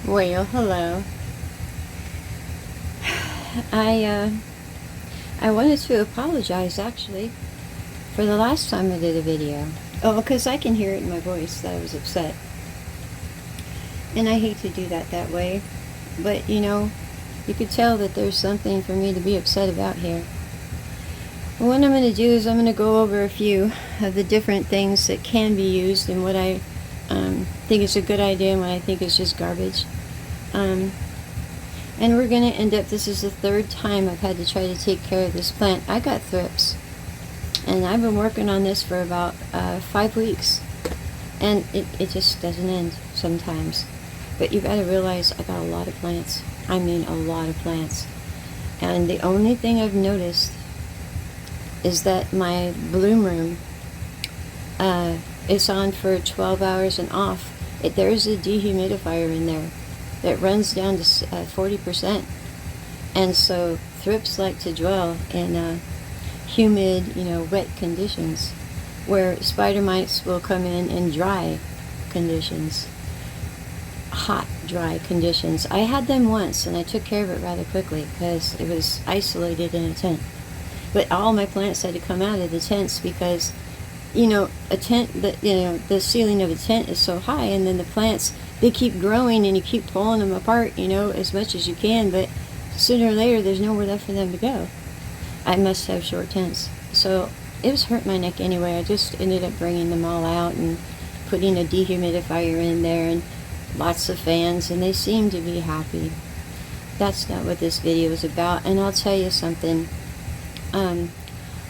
Well, hello. I wanted to apologize actually for the last time I did a video. Oh, because I can hear it in my voice that I was upset. And I hate to do that way. But, you could tell that there's something for me to be upset about here. What I'm going to do is I'm going to go over a few of the different things that can be used and what I think is a good idea and what I think is just garbage. And we're going to end up, this is the third time I've had to try to take care of this plant. I got thrips. And I've been working on this for about 5 weeks. And it just doesn't end sometimes. But you got to realize I got a lot of plants. I mean a lot of plants. And the only thing I've noticed is that my bloom room is on for 12 hours and off. There's a dehumidifier in there that runs down to 40%. And so thrips like to dwell in humid, wet conditions, where spider mites will come in dry conditions, hot, dry conditions. I had them once, and I took care of it rather quickly because it was isolated in a tent. But all my plants had to come out of the tents because, a tent, the ceiling of a tent is so high, and then the plants, they keep growing, and you keep pulling them apart, as much as you can, but sooner or later, there's nowhere left for them to go. I must have short tents. So it was hurt my neck anyway. I just ended up bringing them all out and putting a dehumidifier in there and lots of fans, and they seem to be happy. That's not what this video is about, and I'll tell you something.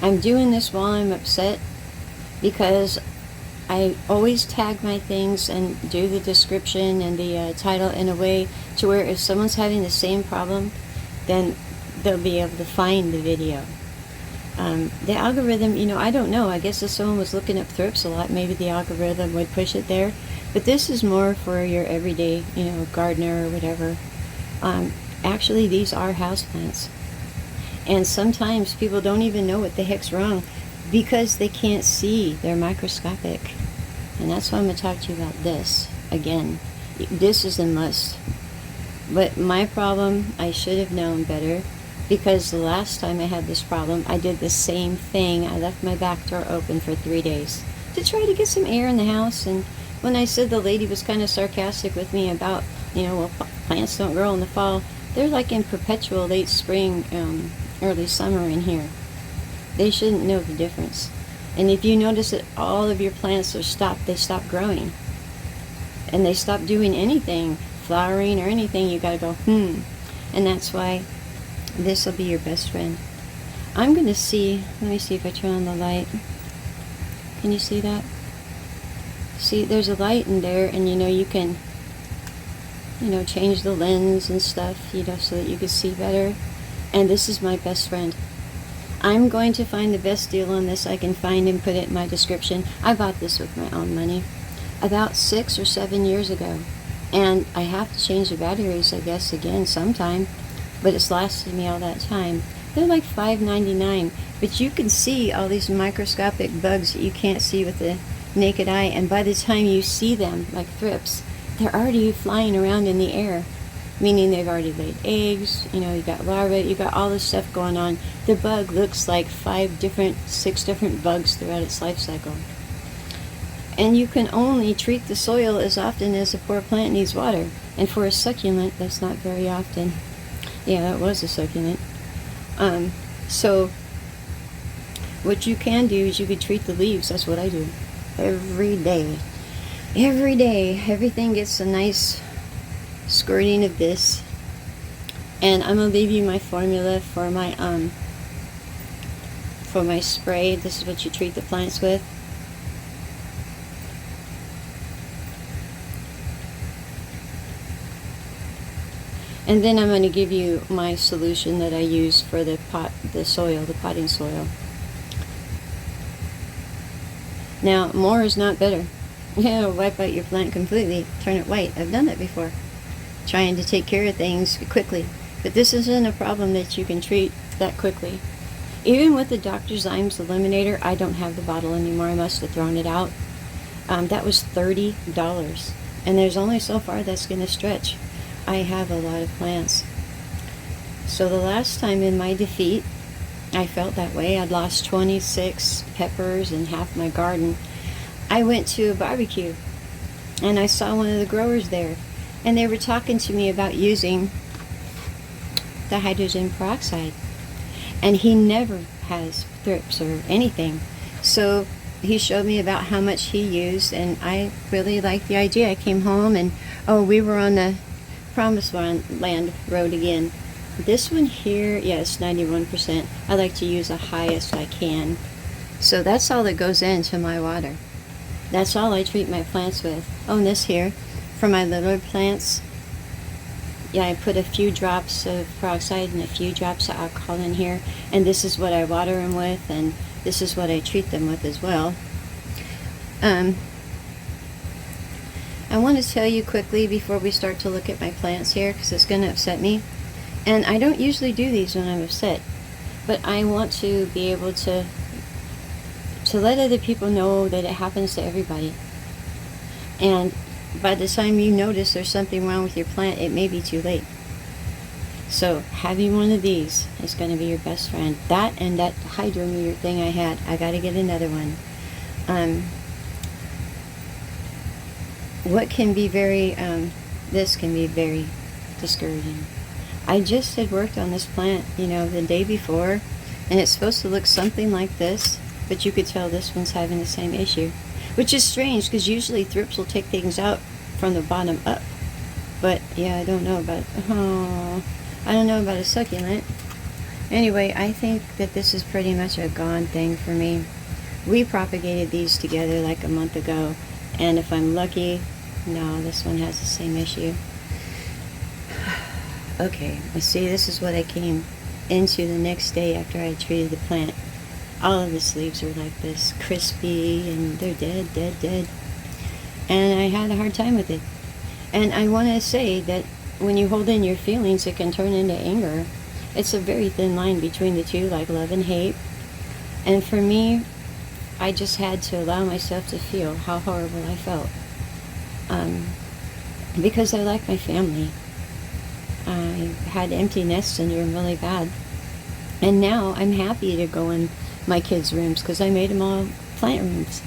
I'm doing this while I'm upset because I always tag my things and do the description and the title in a way to where if someone's having the same problem, then they'll be able to find the video. The algorithm, I don't know. I guess if someone was looking up thrips a lot, maybe the algorithm would push it there. But this is more for your everyday, gardener or whatever. Actually, these are houseplants. And sometimes people don't even know what the heck's wrong because they can't see. They're microscopic. And that's why I'm going to talk to you about this again. This is a must. But my problem, I should have known better, because the last time I had this problem, I did the same thing. I left my back door open for 3 days to try to get some air in the house. And when I said the lady was kind of sarcastic with me about, plants don't grow in the fall, they're like in perpetual late spring, early summer in here. They shouldn't know the difference. And if you notice that all of your plants are stopped, they stop growing. And they stop doing anything, flowering or anything, you gotta go, And that's why this will be your best friend. I'm gonna see, let me see if I turn on the light. Can you see that? See, there's a light in there, and you can, change the lens and stuff, so that you can see better. And this is my best friend. I'm going to find the best deal on this I can find and put it in my description. I bought this with my own money about 6 or 7 years ago. And I have to change the batteries, I guess, again sometime. But it's lasted me all that time. They're like $5.99. But you can see all these microscopic bugs that you can't see with the naked eye. And by the time you see them, like thrips, they're already flying around in the air. Meaning they've already laid eggs, you got larvae, you got all this stuff going on. The bug looks like 6 different bugs throughout its life cycle. And you can only treat the soil as often as a poor plant needs water. And for a succulent, that's not very often. Yeah, that was a succulent. So what you can do is you could treat the leaves. That's what I do every day. Every day, everything gets a nice squirting of this. And I'm gonna leave you my formula for my spray. This is what you treat the plants with. And then I'm going to give you my solution that I use for the potting soil. Now, more is not better. Wipe out your plant completely, turn it white. I've done that before, trying to take care of things quickly. But this isn't a problem that you can treat that quickly. Even with the Dr. Zymes Eliminator, I don't have the bottle anymore. I must have thrown it out. That was $30. And there's only so far that's going to stretch. I have a lot of plants. So the last time in my defeat, I felt that way. I'd lost 26 peppers and half my garden. I went to a barbecue and I saw one of the growers there, and they were talking to me about using the hydrogen peroxide, and he never has thrips or anything. So he showed me about how much he used, and I really liked the idea. I came home and we were on the promised land road again. This one here, yes, 91%. I like to use the highest I can. So that's all that goes into my water. That's all I treat my plants with. Oh, and this here, for my litter plants, yeah, I put a few drops of peroxide and a few drops of alcohol in here, and this is what I water them with, and this is what I treat them with as well. I want to tell you quickly before we start to look at my plants here, because it's going to upset me. And I don't usually do these when I'm upset, but I want to be able to let other people know that it happens to everybody. And by the time you notice there's something wrong with your plant, it may be too late. So having one of these is going to be your best friend. That and that hydrometer thing I had, I got to get another one. What can be very, this can be very discouraging. I just had worked on this plant, the day before, and it's supposed to look something like this, but you could tell this one's having the same issue, which is strange because usually thrips will take things out from the bottom up. But yeah, I don't know about a succulent. Anyway, I think that this is pretty much a gone thing for me. We propagated these together like a month ago, and if I'm lucky, no, this one has the same issue. Okay, I see, this is what I came into the next day after I treated the plant. All of the leaves are like this, crispy, and they're dead. And I had a hard time with it. And I want to say that when you hold in your feelings, it can turn into anger. It's a very thin line between the two, like love and hate. And for me, I just had to allow myself to feel how horrible I felt. Because I like my family. I had empty nest syndrome really bad. And now I'm happy to go in my kids' rooms because I made them all plant rooms.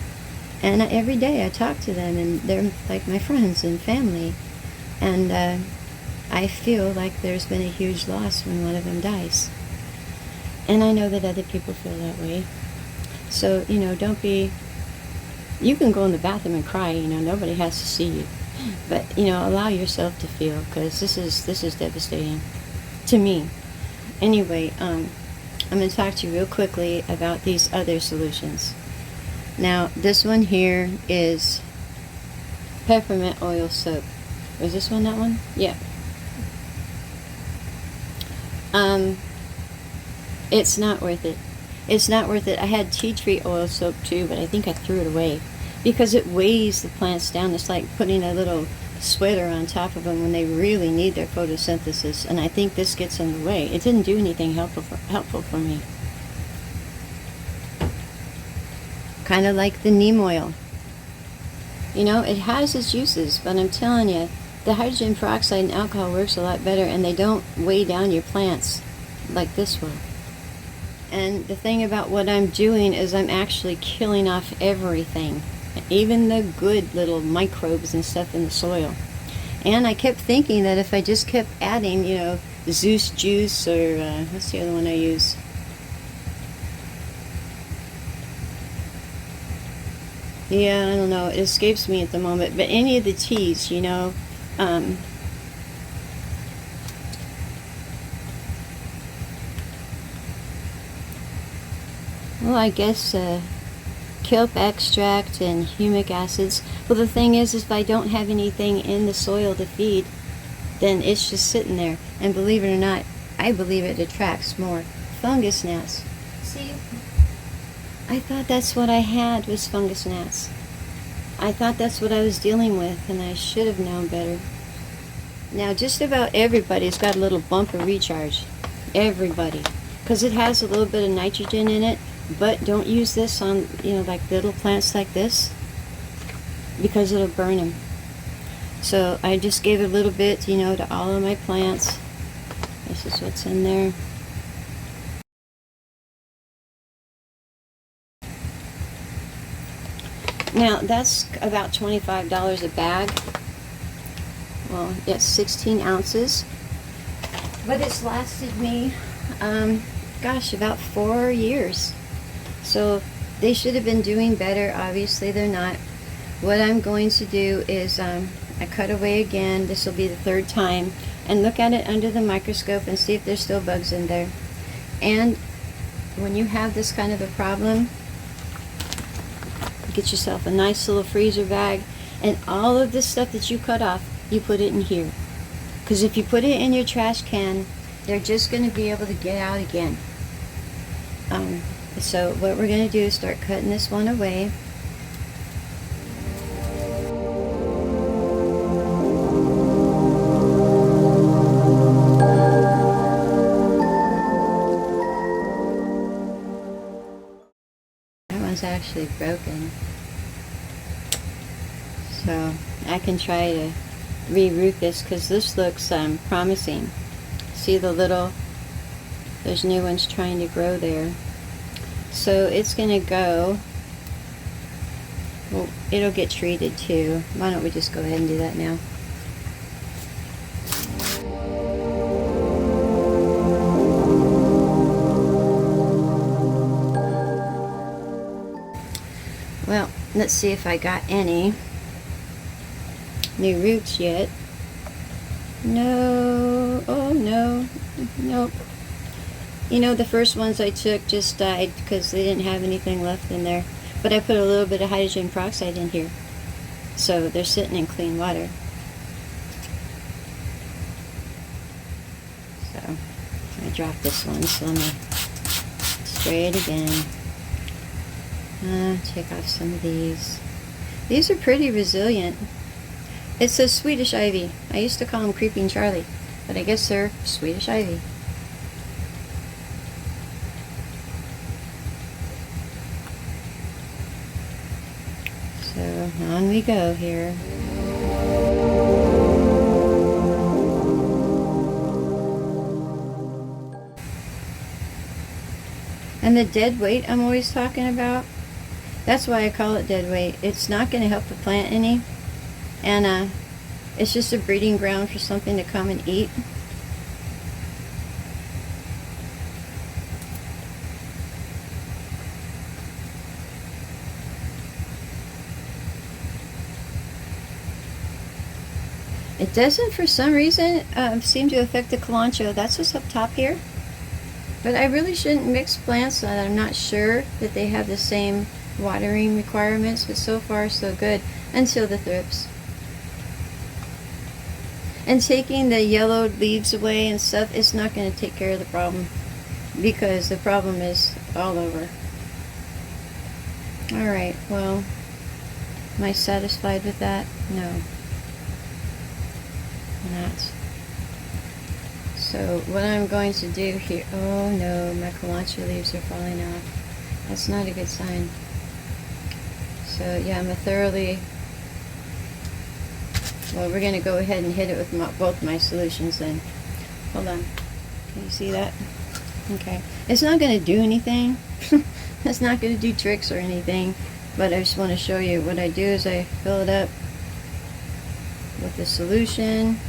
And every day I talk to them, and they're like my friends and family. And I feel like there's been a huge loss when one of them dies. And I know that other people feel that way. So, don't be... You can go in the bathroom and cry, nobody has to see you. But, allow yourself to feel, because this is devastating to me. Anyway, I'm going to talk to you real quickly about these other solutions. Now, this one here is Peppermint Oil Soap. Was this one that one? Yeah. It's not worth it. It's not worth it. I had tea tree oil soap too, but I think I threw it away because it weighs the plants down. It's like putting a little sweater on top of them when they really need their photosynthesis, and I think this gets in the way. It didn't do anything helpful for me. Kind of like the neem oil. It has its uses, but I'm telling you, the hydrogen peroxide and alcohol works a lot better, and they don't weigh down your plants like this will. And the thing about what I'm doing is I'm actually killing off everything, even the good little microbes and stuff in the soil. And I kept thinking that if I just kept adding, Zeus juice, or what's the other one I use? Yeah, I don't know. It escapes me at the moment. But any of the teas, well, I guess kelp extract and humic acids. Well, the thing is if I don't have anything in the soil to feed, then it's just sitting there. And believe it or not, I believe it attracts more fungus gnats. See? I thought that's what I had, was fungus gnats. I thought that's what I was dealing with, and I should have known better. Now, just about everybody's got a little bumper recharge. Everybody. Because it has a little bit of nitrogen in it, but don't use this on, like little plants like this, because it'll burn them. So I just gave a little bit, you know, to all of my plants. This is what's in there. Now that's about $25 a bag. Well, it's 16 ounces. But it's lasted me, gosh, about 4 years. So they should have been doing better. Obviously they're not. What I'm going to do is I cut away again. This will be the 3rd time. And look at it under the microscope and see if there's still bugs in there. And when you have this kind of a problem, get yourself a nice little freezer bag, and all of this stuff that you cut off, you put it in here. Because if you put it in your trash can, they're just going to be able to get out again. So what we're going to do is start cutting this one away. That one's actually broken. So I can try to reroot this because this looks promising. See the little, there's new ones trying to grow there. So it's going to go, well, it'll get treated too. Why don't we just go ahead and do that now? Well, let's see if I got any new roots yet. No, oh no, nope. You know, the first ones I took just died because they didn't have anything left in there. But I put a little bit of hydrogen peroxide in here. So they're sitting in clean water. So I dropped this one, so let me spray it again. Take off some of these. These are pretty resilient. It's a Swedish ivy. I used to call them Creeping Charlie, but I guess they're Swedish ivy. So on we go here. And the dead weight I'm always talking about, that's why I call it dead weight. It's not going to help the plant any. And it's just a breeding ground for something to come and eat. It doesn't, for some reason, seem to affect the kalanchoe. That's what's up top here. But I really shouldn't mix plants that I'm not sure that they have the same watering requirements. But so far, so good. Until the thrips. And taking the yellowed leaves away and stuff, it's not going to take care of the problem. Because the problem is all over. Alright, well, am I satisfied with that? No. Not. So what I'm going to do here, oh no, my kalanchoe leaves are falling off. That's not a good sign. So yeah, I'm a thoroughly, well, we're going to go ahead and hit it with both my solutions then. Hold on. Can you see that? Okay. It's not going to do anything. It's not going to do tricks or anything. But I just want to show you what I do is I fill it up with the solution.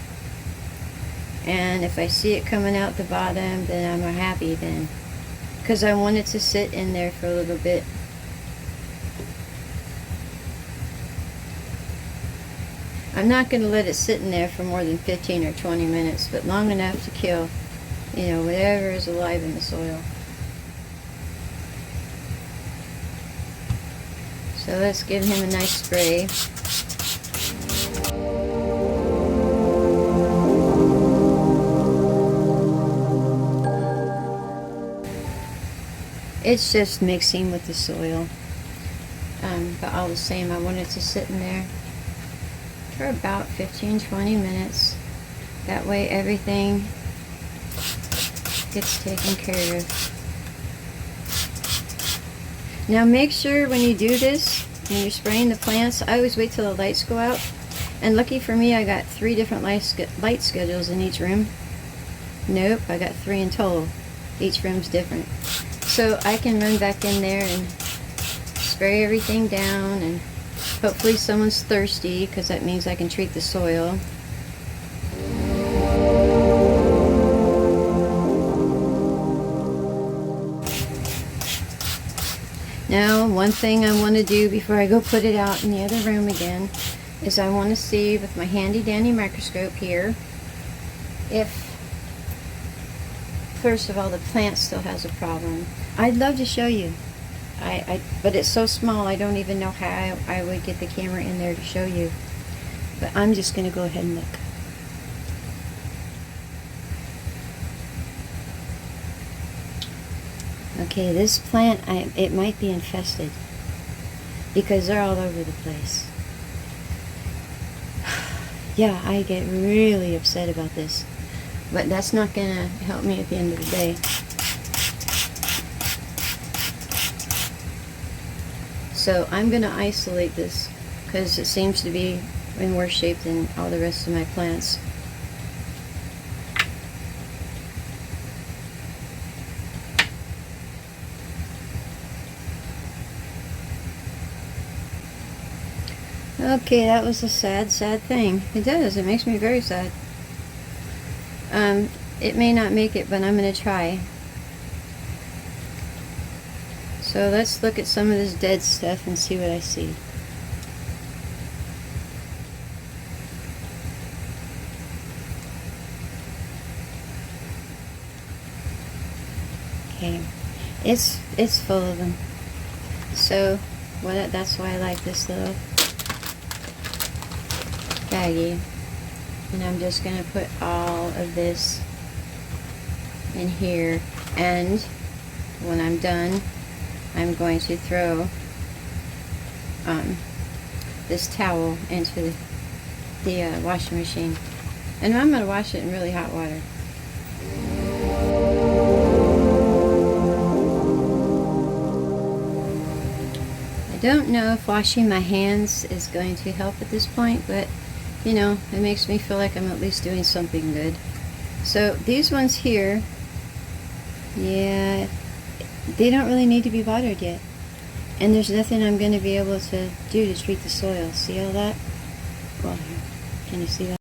And if I see it coming out the bottom, then I'm happy then. Because I want it to sit in there for a little bit. I'm not going to let it sit in there for more than 15 or 20 minutes, but long enough to kill, you know, whatever is alive in the soil. So let's give him a nice spray. It's just mixing with the soil. But all the same, I want it to sit in there for about 15-20 minutes. That way everything gets taken care of. Now make sure when you do this, when you're spraying the plants, I always wait till the lights go out. And lucky for me, I got 3 different light schedules in each room. Nope, I got 3 in total. Each room's different. So I can run back in there and spray everything down, and hopefully someone's thirsty, because that means I can treat the soil. Now, one thing I want to do before I go put it out in the other room again is I want to see with my handy dandy microscope here if, first of all, the plant still has a problem. I'd love to show you, but it's so small I don't even know how I would get the camera in there to show you. But I'm just going to go ahead and look. Okay, this plant, it might be infested because they're all over the place. Yeah, I get really upset about this, but that's not going to help me at the end of the day. So I'm going to isolate this because it seems to be in worse shape than all the rest of my plants. Okay, that was a sad thing. It does. It makes me very sad. It may not make it, but I'm going to try. So let's look at some of this dead stuff and see what I see. Okay, it's full of them. So that's why I like this little baggie, and I'm just going to put all of this in here, and when I'm done I'm going to throw this towel into the washing machine, and I'm going to wash it in really hot water. I don't know if washing my hands is going to help at this point, but you know, it makes me feel like I'm at least doing something good. So these ones here, yeah, they don't really need to be watered yet. And there's nothing I'm going to be able to do to treat the soil. See all that? Well, here, can you see that?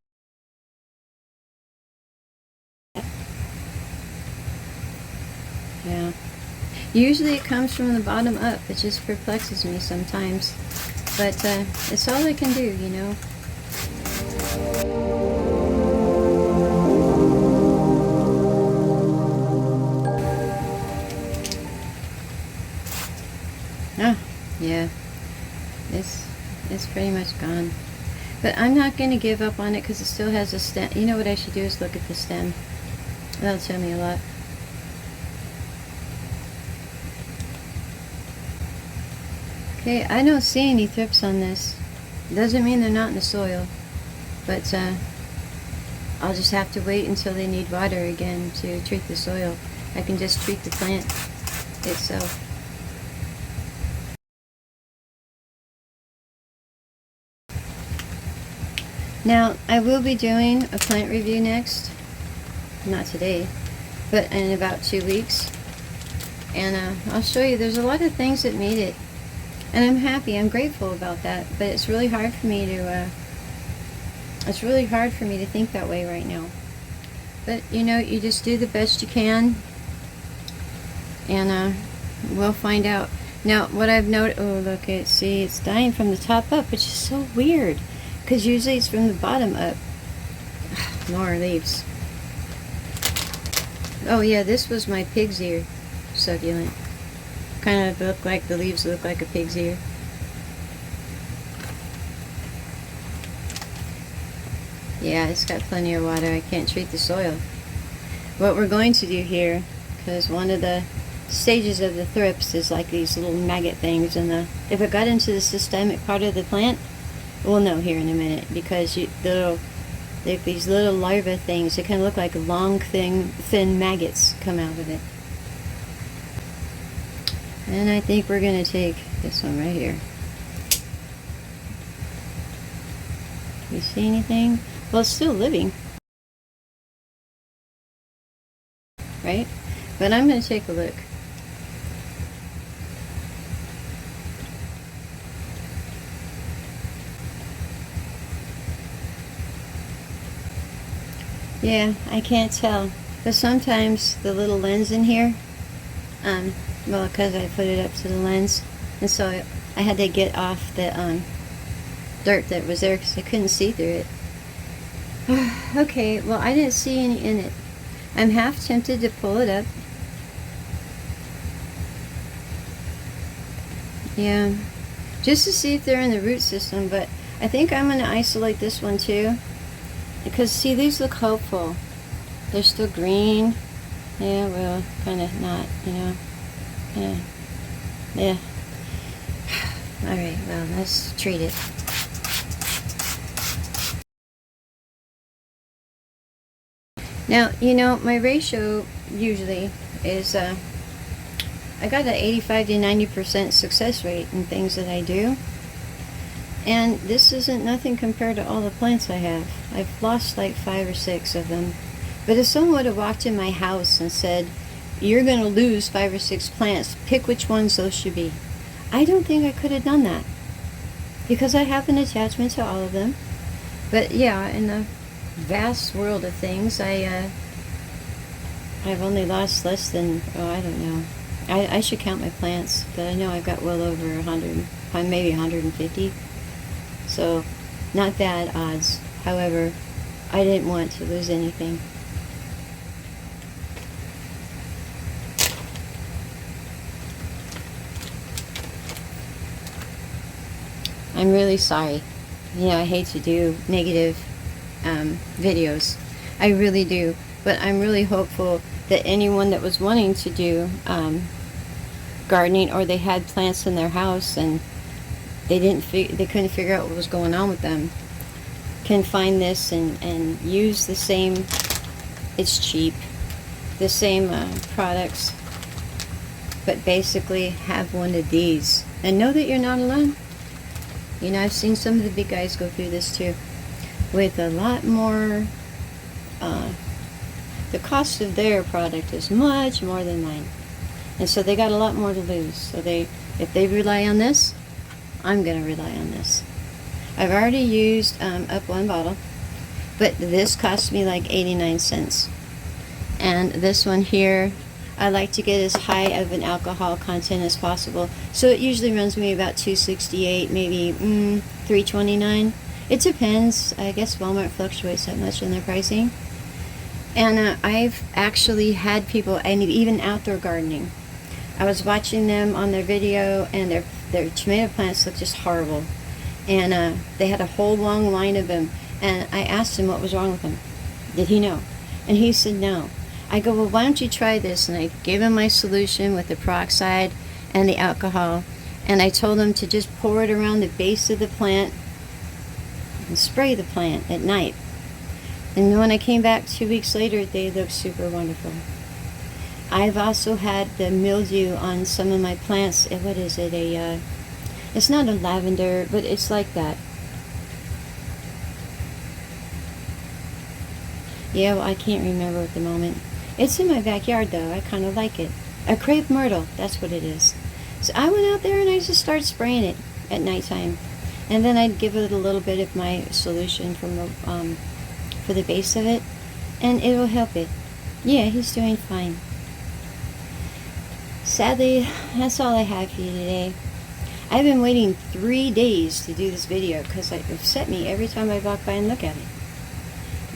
Yeah. Usually it comes from the bottom up. It just perplexes me sometimes. But it's all I can do, you know. Oh, yeah, it's pretty much gone. But I'm not going to give up on it because it still has a stem. You know what I should do is look at the stem. That'll tell me a lot. Okay, I don't see any thrips on this. Doesn't mean they're not in the soil, but I'll just have to wait until they need water again to treat the soil. I can just treat the plant itself. Now, I will be doing a plant review next. Not today, but in about 2 weeks. And I'll show you, there's a lot of things that made it. And I'm happy, I'm grateful about that. But it's really hard for me to, think that way right now. But, you know, you just do the best you can. And we'll find out. Now, what I've noticed, oh, look, see, it's dying from the top up, which is so weird. Because usually it's from the bottom up. More leaves. Oh yeah, this was my pig's ear succulent. Kind of look like, the leaves look like a pig's ear. Yeah, it's got plenty of water. I can't treat the soil. What we're going to do here, because one of the stages of the thrips is like these little maggot things, and if it got into the systemic part of the plant, we'll know here in a minute, because these little larva things, they kind of look like long, thin maggots come out of it. And I think we're going to take this one right here. You see anything? Well, it's still living, right? But I'm going to take a look. Yeah, I can't tell. But sometimes the little lens in here, well, because I put it up to the lens, and so I had to get off the dirt that was there because I couldn't see through it. Okay, well, I didn't see any in it. I'm half tempted to pull it up. Yeah, just to see if they're in the root system, but I think I'm going to isolate this one too. Because, see, these look hopeful. They're still green. Yeah, well, kind of not, you know. Yeah. Alright, well, let's treat it. Now, you know, my ratio usually is, I got an 85 to 90% success rate in things that I do. And this isn't nothing compared to all the plants I have. I've lost like 5 or 6 of them. But if someone would have walked in my house and said, you're going to lose 5 or 6 plants, pick which ones those should be, I don't think I could have done that. Because I have an attachment to all of them. But yeah, in the vast world of things, I've only lost less than, I don't know. I should count my plants, but I know I've got well over 100, maybe 150. So, not bad odds. However, I didn't want to lose anything. I'm really sorry. You know, I hate to do negative videos. I really do. But I'm really hopeful that anyone that was wanting to do gardening, or they had plants in their house and they couldn't figure out what was going on with them, can find this and use the same, it's cheap, the same products, but basically have one of these and know that you're not alone. You know, I've seen some of the big guys go through this too, with a lot more, the cost of their product is much more than mine, and so they got a lot more to lose. So if they rely on this, I'm going to rely on this. I've already used up 1 bottle, but this cost me like 89 cents. And this one here, I like to get as high of an alcohol content as possible. So it usually runs me about $2.68, maybe $3.29. It depends. I guess Walmart fluctuates that much in their pricing. And I've actually had people, and even outdoor gardening, I was watching them on their video, and their tomato plants looked just horrible. And they had a whole long line of them. And I asked him what was wrong with them. Did he know? And he said no. I go, well, why don't you try this? And I gave him my solution with the peroxide and the alcohol. And I told him to just pour it around the base of the plant and spray the plant at night. And when I came back 2 weeks later, they looked super wonderful. I've also had the mildew on some of my plants. What is it? It's not a lavender, but it's like that. Yeah, well, I can't remember at the moment. It's in my backyard, though. I kind of like it. A crepe myrtle, that's what it is. So I went out there and I just started spraying it at nighttime. And then I'd give it a little bit of my solution from the, for the base of it, and it will help it. Yeah, he's doing fine. Sadly, that's all I have for you today. I've been waiting 3 days to do this video because it upset me every time I walk by and look at it.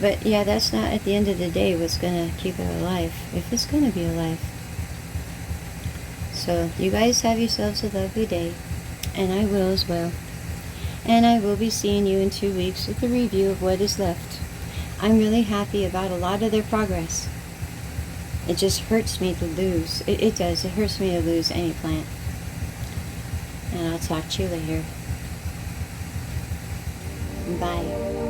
But yeah, that's not at the end of the day what's going to keep it alive, if it's going to be alive. So you guys have yourselves a lovely day, and I will as well. And I will be seeing you in 2 weeks with a review of what is left. I'm really happy about a lot of their progress. It just hurts me to lose. It does. It hurts me to lose any plant. And I'll talk to you later. Bye.